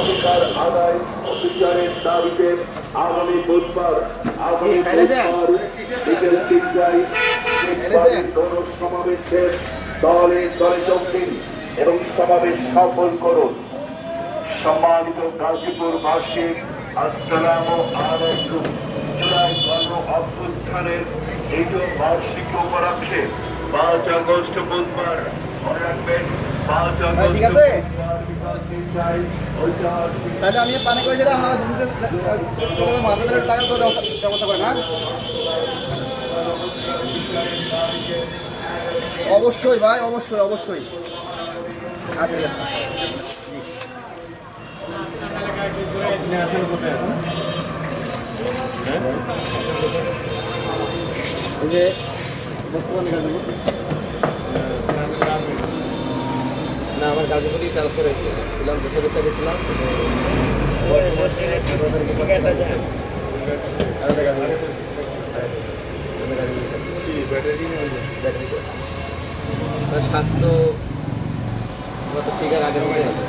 অধিকার আদায় অধিকারের দাবিতে আগামী বুধবার বিকেল 3টায় সমাবেশের দলে দলে যোগ দিন এবং সমাবেশ সফল করুন। সম্মানিত গাজীপুরবাসী, আসসালামু আলাইকুম। জুলাই গণ অভ্যুত্থানের দ্বিতীয় বার্ষিকী উপলক্ষে 5 আগস্ট বুধবার মনে রাখবেন, 5 আগস্ট তাহলে আমি পানি করেছিলাম আপনাদের টাকা তো ব্যবস্থা করে না। অবশ্যই ভাই, অবশ্যই অবশ্যই। আচ্ছা ঠিক আছে। না, আমার গাজীপুরি ট্রান্সফার হয়েছে, ছিলাম যশোরে সাইডে ছিলাম। স্বাস্থ্য ফিগার আগের মধ্যে আছে।